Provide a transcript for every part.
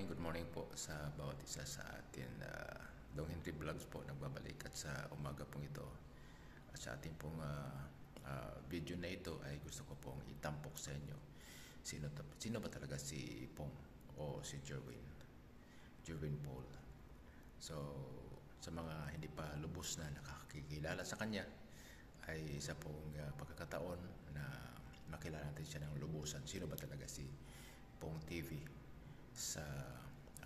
good morning po sa bawat isa sa atin. Dong Henry Vlogs po nagbabalik at sa umaga pong ito. At sa ating pong video na ito ay gusto ko pong itampok sa inyo. Sino ba talaga si Pong o si Jerwin Paul? So, sa mga hindi pa lubos na nakakikilala sa kanya, ay isa pong pagkakataon na makilala natin siya ng lubusan. Sino ba talaga si Pong TV sa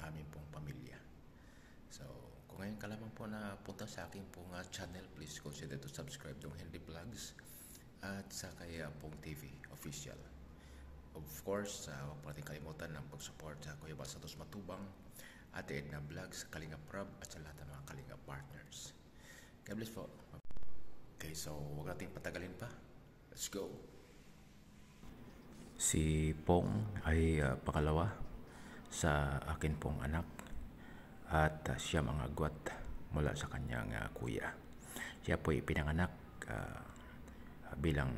aming pong pamilya? So, kung ngayon ka lamang po na punta sa aking pong channel, please consider to subscribe Dong Henry Vlogs at sa kay Pong TV Official. Of course, huwag po natin kalimutan ng pag-support sa Kuya Bal Santos Matubang, Ate Edna Vlogs, Kalinga Prab at sa lahat ng mga Kalinga partners. God bless po. Okay, so huwag natin patagalin pa. Let's go! Si Pong ay pangalawa sa akin pong anak at siya mga agwat mula sa kanyang kuya. Siya po ipinanganak bilang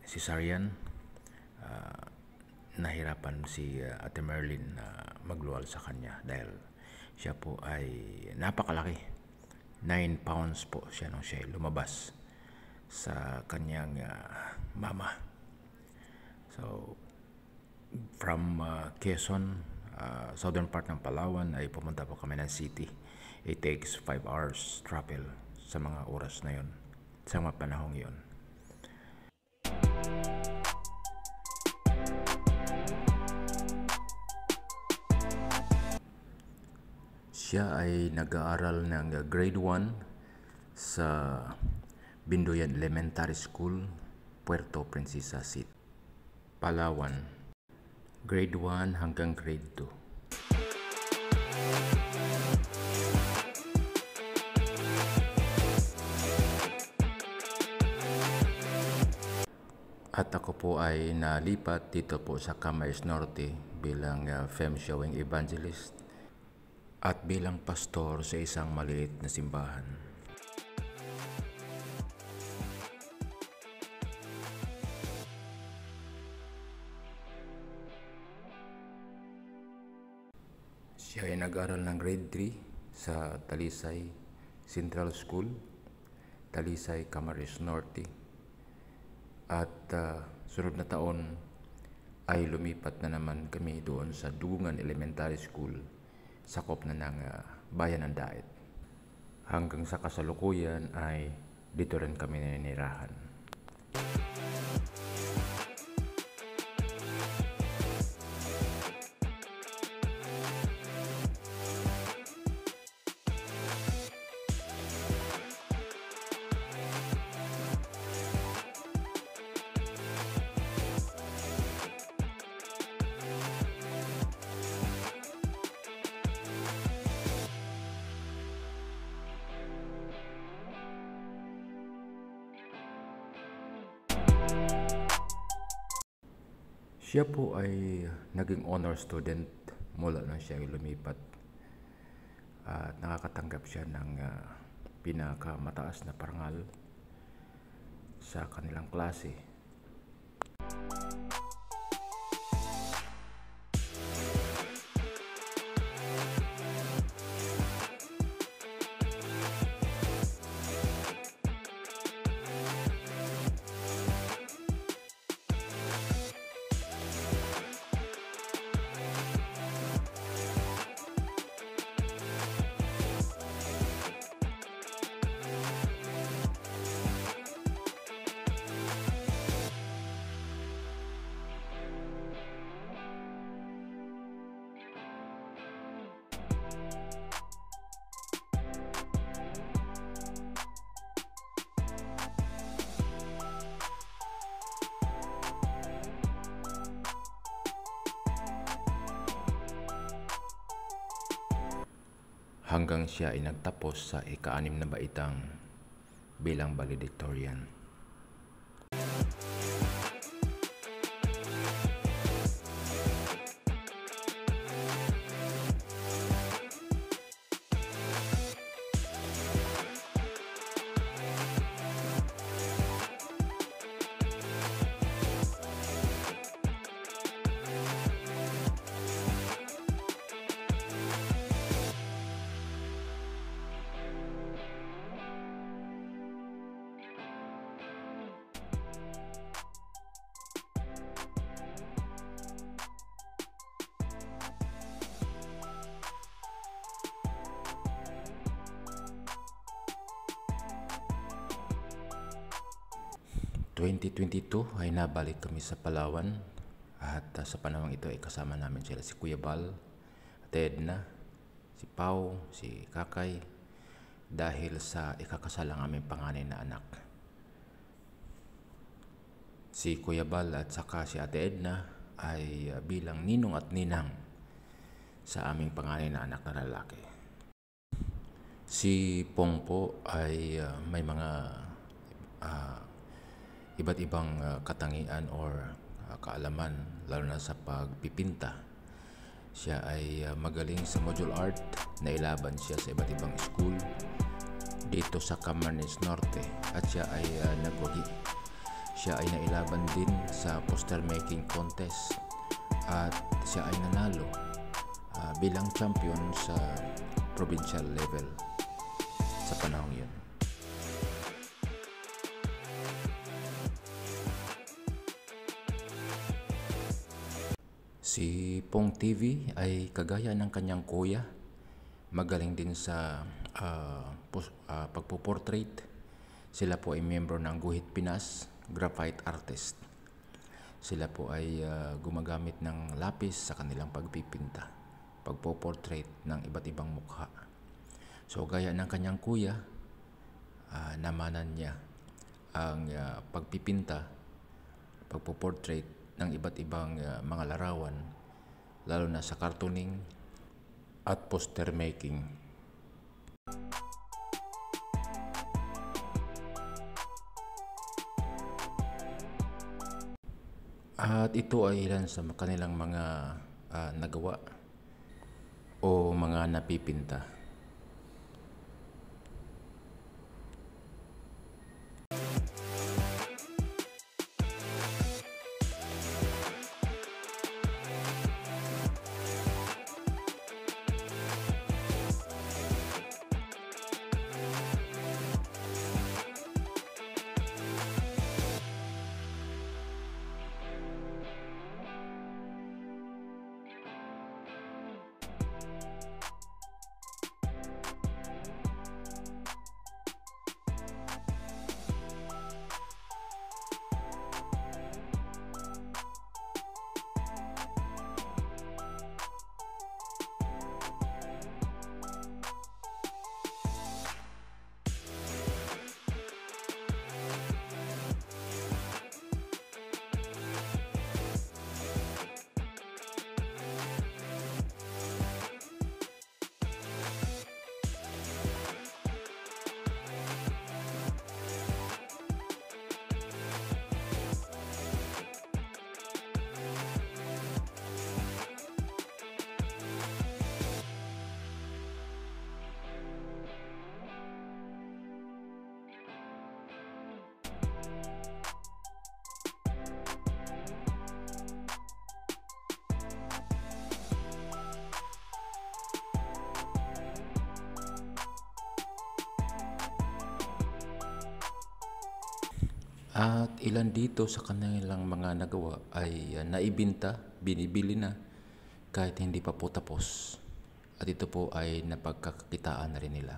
cesarean. Nahirapan si Ate Merlin na magluwal sa kanya dahil siya po ay napakalaki. 9 pounds po siya nung siya lumabas sa kanyang mama. So, from Quezon, southern part ng Palawan, ay pumunta po kami ng city. It takes 5 hours travel sa mga oras na yon, sa mga panahong yon. Siya ay nag-aaral ng grade 1 sa Bindoyan Elementary School, Puerto Princesa City, Palawan. Grade 1 hanggang grade 2. At ako po ay nalipat dito po sa Camarines Norte bilang femme showing evangelist at bilang pastor sa isang maliit na simbahan. Siya ay nag-aral ng grade 3 sa Talisay Central School, Talisay, Camarines Norte. At sunod na taon ay lumipat na naman kami doon sa Dugungan Elementary School, sakop na ng bayan ng Daet. Hanggang sa kasalukuyan ay dito rin kami naninirahan. Siya po ay naging honor student mula nang siya lumipat at nakakatanggap siya ng pinakamataas na parangal sa kanilang klase. Hanggang siya ay nagtapos sa ika-6 na baitang bilang valedictorian. 2022 ay nabalik kami sa Palawan at sa panahon ito ay kasama namin sila si Kuya Bal, Ate Edna, si Pau, si Kakay dahil sa ikakasal ang aming panganay na anak. Si Kuya Bal at saka si Ate Edna ay bilang ninong at ninang sa aming panganay na anak na lalaki. Si Pongpo ay may mga iba't ibang katangian or kaalaman lalo na sa pagpipinta. Siya ay magaling sa module art, nailaban siya sa iba't ibang school dito sa Camarines Norte at siya ay nagwagi. Siya ay nailaban din sa poster making contest at siya ay nanalo bilang champion sa provincial level sa panahon yun. Si Pong TV ay kagaya ng kanyang kuya, magaling din sa pagpo-portrait. Sila po ay miyembro ng Guhit Pinas, graphite artist. Sila po ay gumagamit ng lapis sa kanilang pagpipinta, pagpo-portrait ng iba't ibang mukha. So gaya ng kanyang kuya, namanan niya ang pagpipinta, pagpo-portrait ng iba't ibang mga larawan, lalo na sa cartooning at poster making. At ito ay ilan sa kanilang mga nagawa o mga napipinta. At ilan dito sa kanilang mga nagawa ay naibinta, binibili na kahit hindi pa po tapos. At ito po ay napagkakakitaan na rin nila.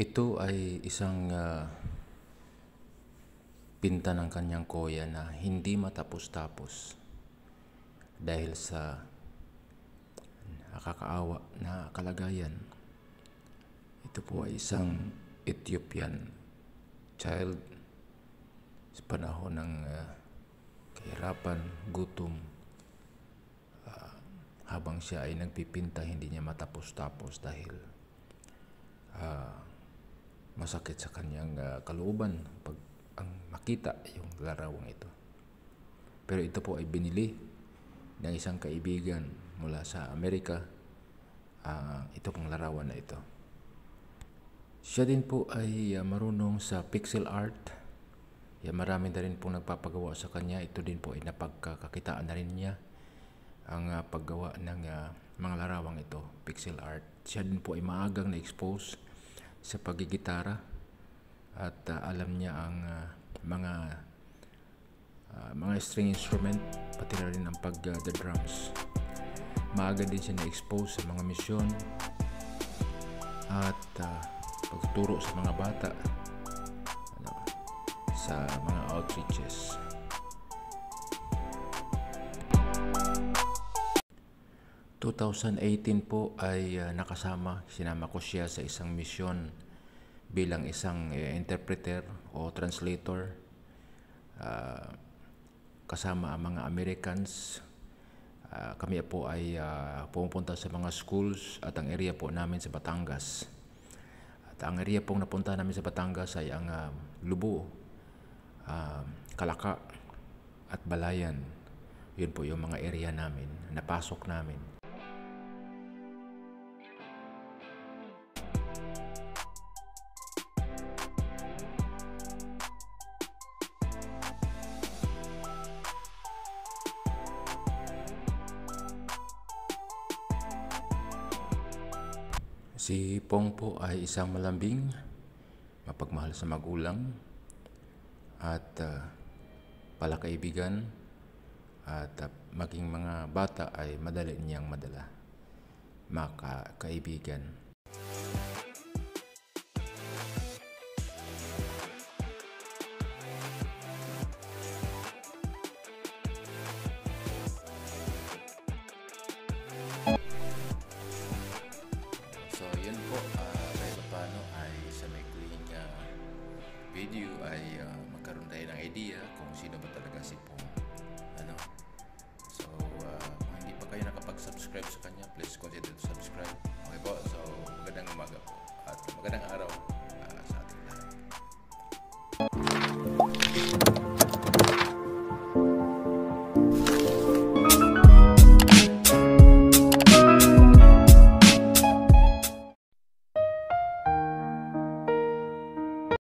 Ito ay isang pinta ng kanyang kuya na hindi matapos-tapos dahil sa nakakaawa na kalagayan. Ito po ay isang Ethiopian child sa panahon ng kahirapan, gutom. Habang siya ay nagpipinta, hindi niya matapos-tapos dahil masakit sa kanyang kalooban pag ang makita yung larawang ito. Pero ito po ay binili ng isang kaibigan mula sa Amerika, ito pong larawan na ito. Siya din po ay marunong sa pixel art. Marami na rin pong nagpapagawa sa kanya. Ito din po ay napagkakakitaan na rin niya ang paggawa ng mga larawang ito, pixel art. Siya din po ay maagang na-expose sa paggigitara at alam niya ang mga string instrument, pati na rin ang pag-drums. Maaga din siya na-expose sa mga misyon at pagtuturo sa mga bata sa mga outreaches. Noong 2018 po ay sinama ko siya sa isang misyon bilang isang interpreter o translator, kasama ang mga Americans. Kami po ay pumupunta sa mga schools at ang area po namin sa Batangas. At ang area pong napunta namin sa Batangas ay ang Lubo, Kalaka at Balayan. Yun po yung mga area namin, napasok namin. Si Pong po ay isang malambing, mapagmahal sa magulang, at palakaibigan, at maging mga bata ay madali niyang madala, makakaibigan. So yun po, kahit paano ay sa maikling video ay magkaroon tayo ng idea kung sino ba talaga si Pong. So kung hindi pa kayo nakapag-subscribe sa kanya, please consider to subscribe. Okay po, so